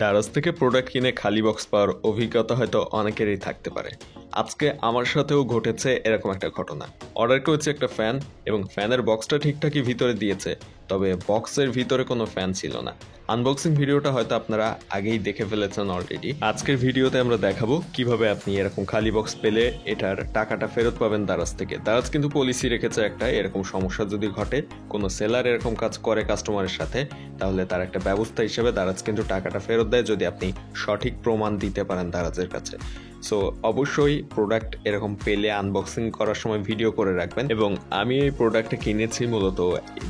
দারাজ থেকে প্রোডাক্ট কিনে খালি বক্স পাওয়ার অভিজ্ঞতা হয়তো অনেকেরই থাকতে পারে। আজকে আমার সাথেও ঘটেছে এরকম একটা ঘটনা। অর্ডার করেছি একটা ফ্যান এবং ফ্যানের বক্সটা ঠিকঠাকই ভিতরে দিয়েছে, তবে বক্সের ভিতরে কোনো ফ্যান ছিল না। আনবক্সিং ভিডিওটা হয়তো আপনারা আগেই দেখে ফেলেছেন অলরেডি। আজকের ভিডিওতে আমরা দেখাবো কিভাবে আপনি এরকম খালি বক্স পেলে এটার টাকাটা ফেরত পাবেন দারাজ থেকে। দারাজ কিন্তু পলিসি রেখেছে একটা, এরকম সমস্যা যদি ঘটে, কোনো সেলার এরকম কাজ করে কাস্টমারের সাথে, তাহলে তার একটা ব্যবস্থা হিসেবে দারাজ কিন্তু টাকাটা ফেরত দেয় যদি আপনি সঠিক প্রমাণ দিতে পারেন দারাজের কাছে। সো অবশ্যই প্রোডাক্ট এরকম পেলে আনবক্সিং করার সময় ভিডিও করে রাখবেন। এবং আমি এই প্রোডাক্টটা কিনেছি মূলত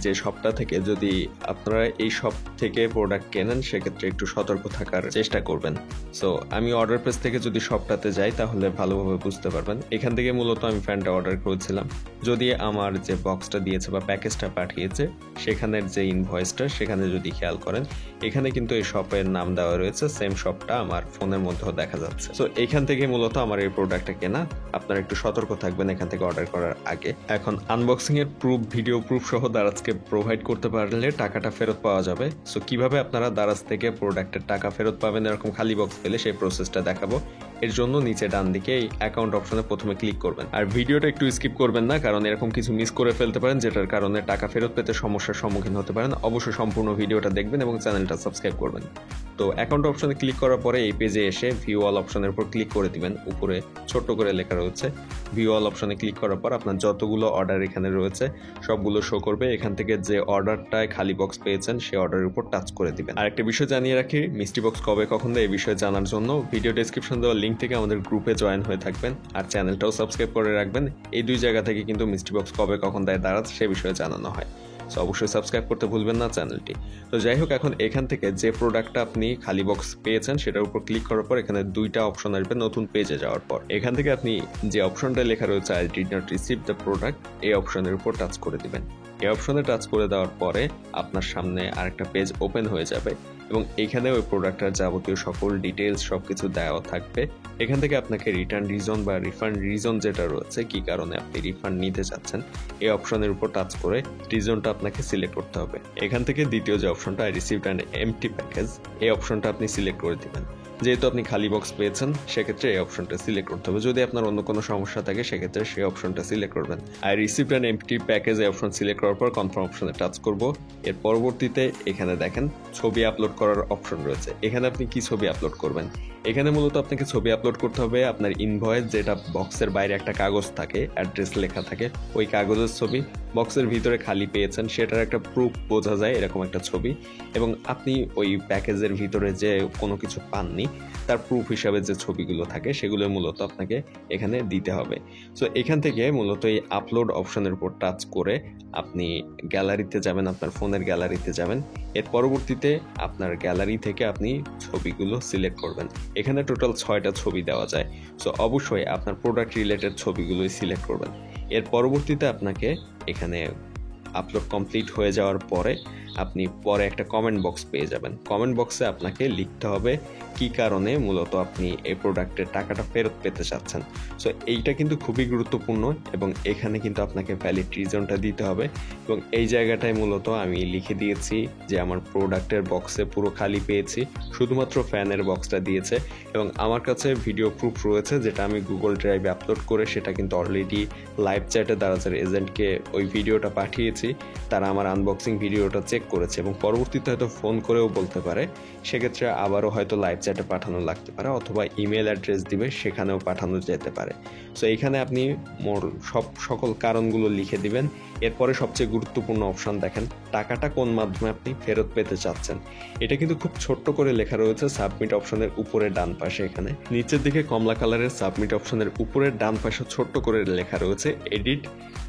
যে শপটা থেকে। যদি আপনারা এই শপ থেকে প্রোডাক্ট কেনেন সেক্ষেত্রে একটু সতর্ক থাকার চেষ্টা করবেন। সো আমি অর্ডার পেজ থেকে যদি শপটাতে যাই তাহলে ভালোভাবে বুঝতে পারবেন। এখান থেকে মূলত আমি ফ্যানটা অর্ডার করেছিলাম। যদি আমার যে বক্সটা দিয়েছে বা প্যাকেজটা পাঠিয়েছে সেখানের যে ইনভয়েসটা, সেখানে যদি খেয়াল করেন এখানে কিন্তু এই শপের নাম দেওয়া রয়েছে, সেম শপটা আমার ফোনের মধ্যেও দেখা যাচ্ছে। সো এখান থেকে মূলত আমার এই প্রোডাক্টটা কেনা। আপনারা একটু সতর্ক থাকবেন এখান থেকে অর্ডার করার আগে। এখন আনবক্সিং এর প্রুফ, ভিডিও প্রুফ সহ দারাজকে প্রোভাইড করতে পারলে টাকাটা ফেরত পাওয়া যাবে। সো কিভাবে আপনারা দারাজ থেকে প্রোডাক্টের টাকা ফেরত পাবেন এরকম খালি বক্স পেলে, সেই প্রসেসটা দেখাবো। এর জন্য নিচে ডান দিকে এই অ্যাকাউন্ট অপশনে প্রথমে ক্লিক করবেন। আর ভিডিওটা একটু স্কিপ করবেন না, কারণ এরকম কিছু মিস করে ফেলতে পারেন যেটার কারণে টাকা ফেরত পেতে সমস্যার সম্মুখীন হতে পারেন। অবশ্যই সম্পূর্ণ ভিডিওটা দেখবেন এবং চ্যানেলটা সাবস্ক্রাইব করবেন। তো অ্যাকাউন্ট অপশনে ক্লিক করার পরে এই পেজে এসে ভিউ অল অপশনের উপর ক্লিক করে দিবেন। উপরে ছোট্ট করে লেখা রয়েছে ভিউ অল অপশনে ক্লিক করার পর আপনার যতগুলো অর্ডার এখানে রয়েছে সবগুলো শো করবে। এখান থেকে যে অর্ডারটায় খালি বক্স পেয়েছেন সেই অর্ডারের উপর টাচ করে দিবেন। আর একটা বিষয় জানিয়ে রাখি, মিষ্টি বক্স কবে কখন দেয় এই বিষয়ে জানার জন্য ভিডিও ডেসক্রিপশন দেওয়া লিঙ্ক থেকে আমাদের গ্রুপে জয়েন হয়ে থাকবেন আর চ্যানেলটাও সাবস্ক্রাইব করে রাখবেন। এই দুই জায়গা থেকে কিন্তু মিষ্টি বক্স কবে কখন দেয় দারাজ সে বিষয়ে জানানো হয়। সো অবশ্যই সাবস্ক্রাইব করতে ভুলবেন না চ্যানেলটি। তো যাই হোক, এখন এখান থেকে যে প্রোডাক্টটা আপনি খালি বক্স পেয়েছেন সেটার উপর ক্লিক করার পর এখানে দুইটা অপশন আসবে নতুন পেজে যাওয়ার পর। এখান থেকে আপনি যে অপশনটা লেখা রয়েছে I did not receive the product, এই অপশনের উপর টাচ করে দিবেন। এই অপশনে টাচ করে দেওয়ার পরে আপনার সামনে আরেকটা পেজ ওপেন হয়ে যাবে এবং এখানে ওই প্রোডাক্টটার যাবতীয় সকল ডিটেলস সবকিছু দেওয়া থাকবে। এখান থেকে আপনাকে রিটার্ন রিজন বা রিফান্ড রিজন যেটা রয়েছে, কি কারণে আপনি রিফান্ড নিতে চাচ্ছেন, এই অপশনের উপর টাচ করে রিজনটা আপনাকে সিলেক্ট করতে হবে। এখান থেকে দ্বিতীয় যে অপশনটা I received an empty package, এই অপশনটা আপনি সিলেক্ট করে দিবেন। যেহেতু আপনি খালি বক্স পেয়েছেন সেক্ষেত্রে এই অপশনটা সিলেক্ট করতে হবে। যদি আপনার অন্য কোনো সমস্যা থাকে সেক্ষেত্রে সেই অপশনটা সিলেক্ট করবেন। I received an empty package এই অপশন সিলেক্ট করার পর কনফার্ম অপশনে টাচ করব। এর পরবর্তীতে এখানে দেখেন ছবি আপলোড করার অপশন রয়েছে। এখানে আপনি কি ছবি আপলোড করবেন? এখানে মূলত আপনাকে ছবি আপলোড করতে হবে আপনার ইনভয়েস, যেটা বক্সের বাইরে একটা কাগজ থাকে, অ্যাড্রেস লেখা থাকে, ওই কাগজের ছবি। বক্সের ভিতরে খালি পেয়েছেন সেটার একটা প্রুফ বোঝা যায় এরকম একটা ছবি, এবং আপনি ওই প্যাকেজের ভিতরে যে কোনো কিছু পাননি তার প্রুফ হিসাবে যে ছবিগুলো থাকে সেগুলো মূলত আপনাকে এখানে দিতে হবে। সো এখান থেকে মূলত এই আপলোড অপশনের উপর টাচ করে আপনি গ্যালারিতে যাবেন, আপনার ফোনের গ্যালারিতে যাবেন। এর পরবর্তীতে আপনার গ্যালারি থেকে আপনি ছবিগুলো সিলেক্ট করবেন। এখানে টোটাল 6টা ছবি দেওয়া যায়। সো অবশ্যই আপনার প্রোডাক্ট রিলেটেড ছবিগুলোই সিলেক্ট করবেন। এর পরবর্তীতে আপনাকে এখানে আপলোড কমপ্লিট হয়ে যাওয়ার পরে আপনি পরে একটা কমেন্ট বক্স পেয়ে যাবেন। কমেন্ট বক্সে আপনাকে লিখতে হবে কী কারণে মূলত আপনি এই প্রোডাক্টের টাকাটা ফেরত পেতে চাচ্ছেন। সো এইটা কিন্তু খুবই গুরুত্বপূর্ণ এবং এখানে কিন্তু আপনাকে ভ্যালিড রিজনটা দিতে হবে। এবং এই জায়গাটায় মূলত আমি লিখে দিয়েছি যে আমার প্রোডাক্টের বক্সে পুরো খালি পেয়েছি, শুধুমাত্র ফ্যানের বক্সটা দিয়েছে। এবং আমার কাছে ভিডিও প্রুফ রয়েছে যেটা আমি গুগল ড্রাইভে আপলোড করে সেটা কিন্তু অলরেডি লাইভ চ্যাটে দারাজের এজেন্টকে ওই ভিডিওটা পাঠিয়েছি। তারা আমার আনবক্সিং ভিডিওটা চেক করেছে এবং পরবর্তীতে হয়তো ফোন করেও বলতে পারে, সেক্ষেত্রে আবারও হয়তো লাইভ চ্যাটে পাঠানো লাগতে পারে, অথবা ইমেল অ্যাড্রেস দিবে সেখানেও পাঠানো যেতে পারে। সো এইখানে আপনি সকল কারণগুলো লিখে দিবেন। এরপরে সবচেয়ে গুরুত্বপূর্ণ অপশন দেখেন, টাকাটা কোন মাধ্যমে আপনি ফেরত পেতে চাচ্ছেন। এটা কিন্তু খুব ছোট্ট করে লেখা রয়েছে সাবমিট অপশনের উপরে ডান পাশে। এখানে নিচের দিকে কমলা কালারের সাবমিট অপশনের উপরের ডান পাশে ছোট্ট করে লেখা রয়েছে এডিট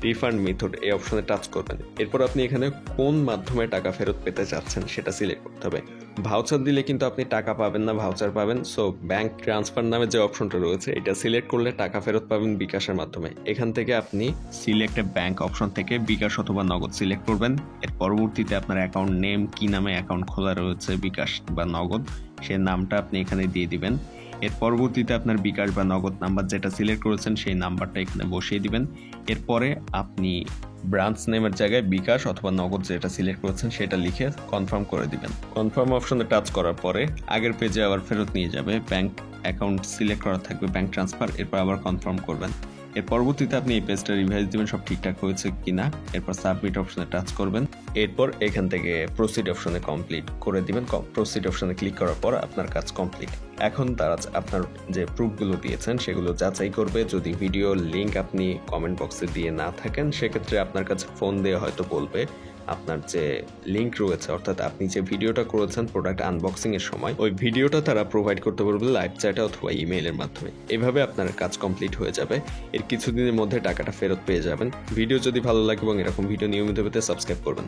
রিফান্ড মেথড, এই অপশনে টাচ করবেন। এরপর আপনি এখানে কোন মাধ্যমে টাকা ফেরত পেতে চাচ্ছেন সেটা সিলেক্ট করতে হবে। ভাউচার দিলে কিন্তু আপনি টাকা পাবেন না, ভাউচার পাবেন। সো ব্যাংক ট্রান্সফার নামে যে অপশনটা রয়েছে এটা সিলেক্ট করলে টাকা ফেরত পাবেন বিকাশের মাধ্যমে। এখান থেকে আপনি সিলেক্ট ব্যাংক অপশন থেকে বিকাশ অথবা নগদ সিলেক্ট করবেন। এর পরবর্তীতে আপনার অ্যাকাউন্ট নেম, কি নামে অ্যাকাউন্ট খোলা রয়েছে, বিকাশ বা নগদ, সে নামটা আপনি এখানে দিয়ে দিবেন। এর পরবর্তীতে আপনার বিকাশ বা নগদ নাম্বার যেটা সিলেক্ট করেছেন সেই নাম্বারটা এখানে বসিয়ে দিবেন। এরপরে আপনি ব্রাঞ্চ নেমের জায়গায় বিকাশ অথবা নগদ যেটা সিলেক্ট করেছেন সেটা লিখে কনফার্ম করে দিবেন। কনফার্ম অপশনে টাচ করার পরে আগের পেজে আবার ফেরত নিয়ে যাবে। ব্যাংক অ্যাকাউন্ট সিলেক্ট করা থাকবে, ব্যাংক ট্রান্সফার, এরপর আবার কনফার্ম করবেন। এর পরবর্তীতে আপনি এই পেজটা রিভাইজ দিবেন সব ঠিকঠাক হয়েছে কিনা। এরপর সাবমিট অপশনে টাচ করবেন। এরপর এখান থেকে প্রসিড অপশনে কমপ্লিট করে দিবেন। প্রসিড অপশনে ক্লিক করার পর আপনার কাজ কমপ্লিট। এখন তারা আপনার যে প্রুফগুলো দিয়েছেন সেগুলো যাচাই করবে। যদি ভিডিও লিংক আপনি কমেন্ট বক্সে দিয়ে না থাকেন সেক্ষেত্রে আপনার কাছে ফোন দিয়ে হয়তো বলবে আপনার যে লিংক রয়েছে, অর্থাৎ আপনি যে ভিডিওটা করেছেন প্রোডাক্ট আনবক্সিং এর সময়, ওই ভিডিওটা তারা প্রোভাইড করতে পারবে লাইভ চ্যাটে অথবা ইমেইলের মাধ্যমে। এভাবে আপনার কাজ কমপ্লিট হয়ে যাবে। এর কিছুদিনের মধ্যে টাকাটা ফেরত পেয়ে যাবেন। ভিডিও যদি ভালো লাগে এবং এরকম ভিডিও নিয়মিত পেতে সাবস্ক্রাইব করবেন।